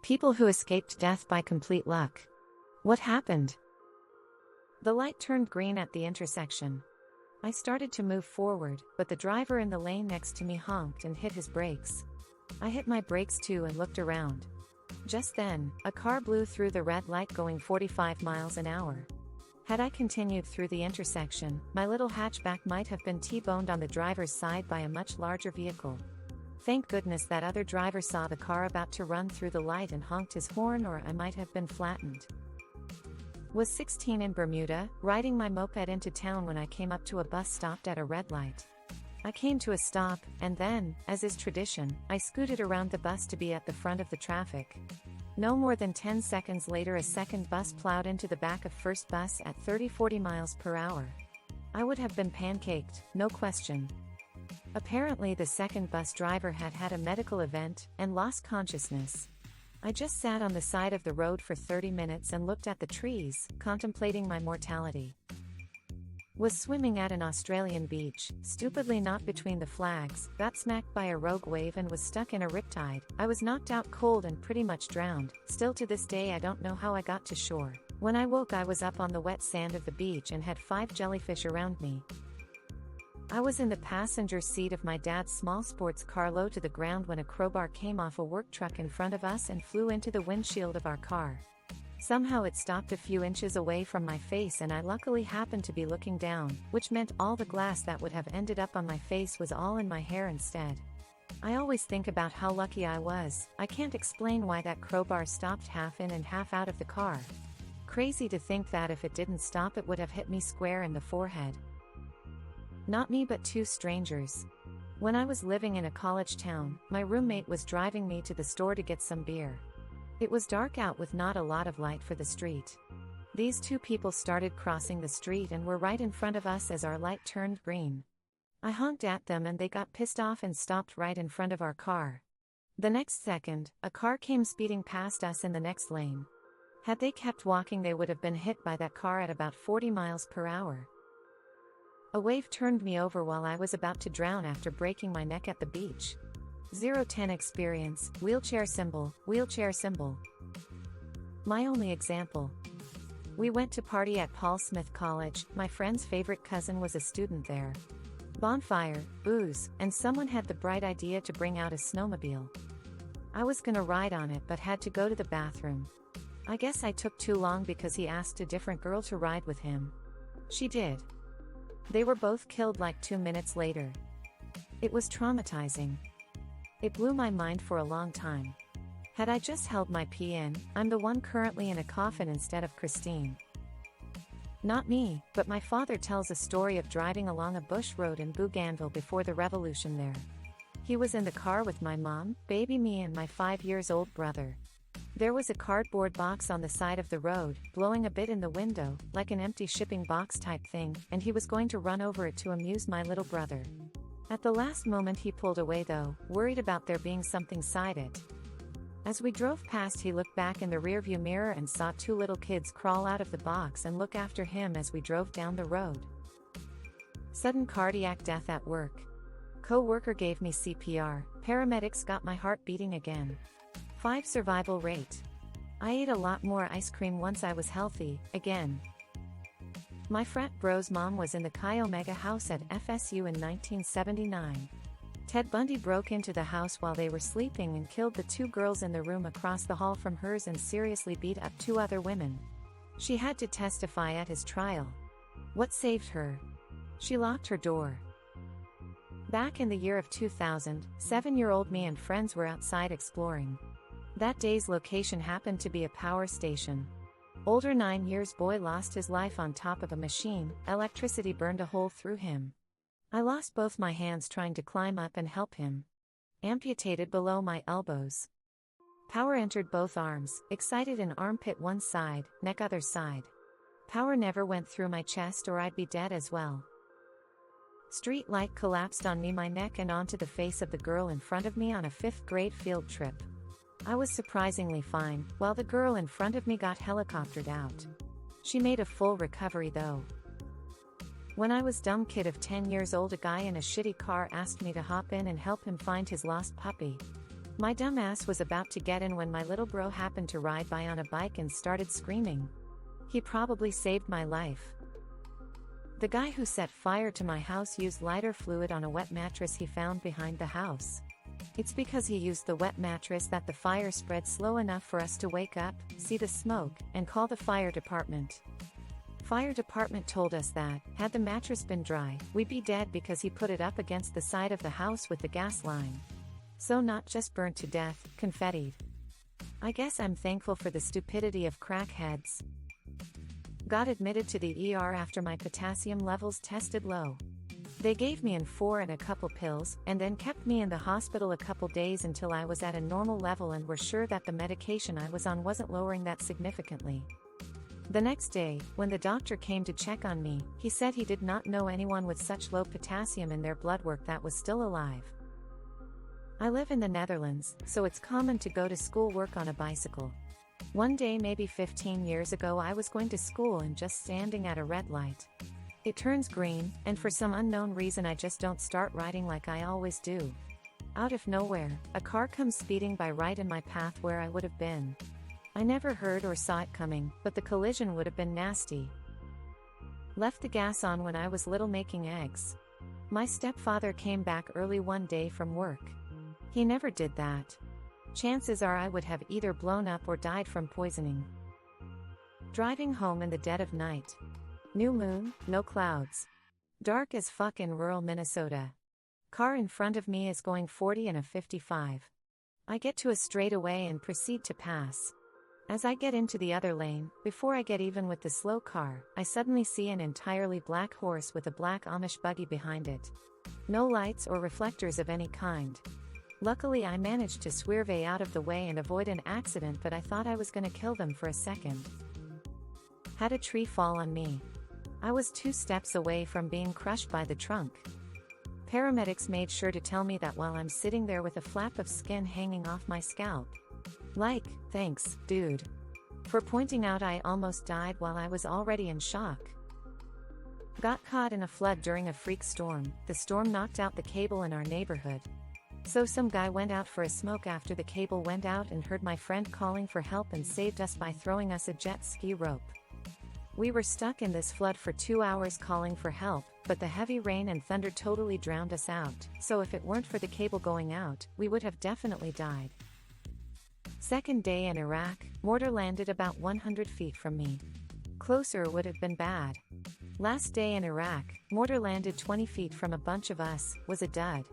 People who escaped death by complete luck. What happened? The light turned green at the intersection. I started to move forward, but the driver in the lane next to me honked and hit his brakes. I hit my brakes too and looked around. Just then, a car blew through the red light going 45 miles an hour. Had I continued through the intersection, my little hatchback might have been T-boned on the driver's side by a much larger vehicle. Thank goodness that other driver saw the car about to run through the light and honked his horn, or I might have been flattened. Was 16 in Bermuda, riding my moped into town when I came up to a bus stopped at a red light. I came to a stop, and then, as is tradition, I scooted around the bus to be at the front of the traffic. No more than 10 seconds later, a second bus plowed into the back of first bus at 30-40 miles per hour. I would have been pancaked, no question. Apparently the second bus driver had had a medical event and lost consciousness. I just sat on the side of the road for 30 minutes and looked at the trees, contemplating my mortality. Was swimming at an Australian beach, stupidly not between the flags, got smacked by a rogue wave and was stuck in a riptide. I was knocked out cold and pretty much drowned. Still to this day I don't know how I got to shore. When I woke I was up on the wet sand of the beach and had 5 jellyfish around me. I was in the passenger seat of my dad's small sports car low to the ground when a crowbar came off a work truck in front of us and flew into the windshield of our car. Somehow it stopped a few inches away from my face and I luckily happened to be looking down, which meant all the glass that would have ended up on my face was all in my hair instead. I always think about how lucky I was. I can't explain why that crowbar stopped half in and half out of the car. Crazy to think that if it didn't stop it would have hit me square in the forehead. Not me but 2 strangers. When I was living in a college town, my roommate was driving me to the store to get some beer. It was dark out with not a lot of light for the street. These 2 people started crossing the street and were right in front of us as our light turned green. I honked at them and they got pissed off and stopped right in front of our car. The next second, a car came speeding past us in the next lane. Had they kept walking they would have been hit by that car at about 40 miles per hour. A wave turned me over while I was about to drown after breaking my neck at the beach. 0-10 experience, wheelchair symbol, wheelchair symbol. My only example. We went to party at Paul Smith College, my friend's favorite cousin was a student there. Bonfire, booze, and someone had the bright idea to bring out a snowmobile. I was gonna ride on it but had to go to the bathroom. I guess I took too long because he asked a different girl to ride with him. She did. They were both killed like 2 minutes later. It was traumatizing. It blew my mind for a long time. Had I just held my pee in, I'm the one currently in a coffin instead of Christine. Not me, but my father tells a story of driving along a bush road in Bougainville before the revolution there. He was in the car with my mom, baby me and my 5-year-old brother. There was a cardboard box on the side of the road, blowing a bit in the window, like an empty shipping box type thing, and he was going to run over it to amuse my little brother. At the last moment he pulled away though, worried about there being something inside it. As we drove past he looked back in the rearview mirror and saw 2 little kids crawl out of the box and look after him as we drove down the road. Sudden cardiac death at work. Co-worker gave me CPR, paramedics got my heart beating again. 5 survival rate. I ate a lot more ice cream once I was healthy, again. My frat bro's mom was in the Chi Omega house at FSU in 1979. Ted Bundy broke into the house while they were sleeping and killed the 2 girls in the room across the hall from hers and seriously beat up 2 other women. She had to testify at his trial. What saved her? She locked her door. Back in the year of 2000, 7-year-old me and friends were outside exploring. That day's location happened to be a power station. Older 9 years boy lost his life on top of a machine, electricity burned a hole through him. I lost both my hands trying to climb up and help him. Amputated below my elbows. Power entered both arms, excited in armpit one side, neck other side. Power never went through my chest or I'd be dead as well. Street light collapsed on me, my neck and onto the face of the girl in front of me on a 5th grade field trip. I was surprisingly fine, while the girl in front of me got helicoptered out. She made a full recovery though. When I was dumb kid of 10 years old, a guy in a shitty car asked me to hop in and help him find his lost puppy. My dumb ass was about to get in when my little bro happened to ride by on a bike and started screaming. He probably saved my life. The guy who set fire to my house used lighter fluid on a wet mattress he found behind the house. It's because he used the wet mattress that the fire spread slow enough for us to wake up, see the smoke, and call the fire department. Fire department told us that, had the mattress been dry, we'd be dead because he put it up against the side of the house with the gas line. So not just burnt to death, confettied. I guess I'm thankful for the stupidity of crackheads. Got admitted to the ER after my potassium levels tested low. They gave me N4 and a couple pills, and then kept me in the hospital a couple days until I was at a normal level and were sure that the medication I was on wasn't lowering that significantly. The next day, when the doctor came to check on me, he said he did not know anyone with such low potassium in their blood work that was still alive. I live in the Netherlands, so it's common to go to school work on a bicycle. One day maybe 15 years ago I was going to school and just standing at a red light. It turns green, and for some unknown reason I just don't start riding like I always do. Out of nowhere, a car comes speeding by right in my path where I would have been. I never heard or saw it coming, but the collision would have been nasty. Left the gas on when I was little making eggs. My stepfather came back early one day from work. He never did that. Chances are I would have either blown up or died from poisoning. Driving home in the dead of night. New moon, no clouds. Dark as fuck in rural Minnesota. Car in front of me is going 40 and a 55. I get to a straightaway and proceed to pass. As I get into the other lane, before I get even with the slow car, I suddenly see an entirely black horse with a black Amish buggy behind it. No lights or reflectors of any kind. Luckily I managed to swerve out of the way and avoid an accident, but I thought I was gonna kill them for a second. Had a tree fall on me. I was 2 steps away from being crushed by the trunk. Paramedics made sure to tell me that while I'm sitting there with a flap of skin hanging off my scalp. Like, thanks, dude. For pointing out I almost died while I was already in shock. Got caught in a flood during a freak storm. The storm knocked out the cable in our neighborhood. So some guy went out for a smoke after the cable went out and heard my friend calling for help and saved us by throwing us a jet ski rope. We were stuck in this flood for 2 hours calling for help, but the heavy rain and thunder totally drowned us out, so if it weren't for the cable going out, we would have definitely died. Second day in Iraq, mortar landed about 100 feet from me. Closer would have been bad. Last day in Iraq, mortar landed 20 feet from a bunch of us, was a dud.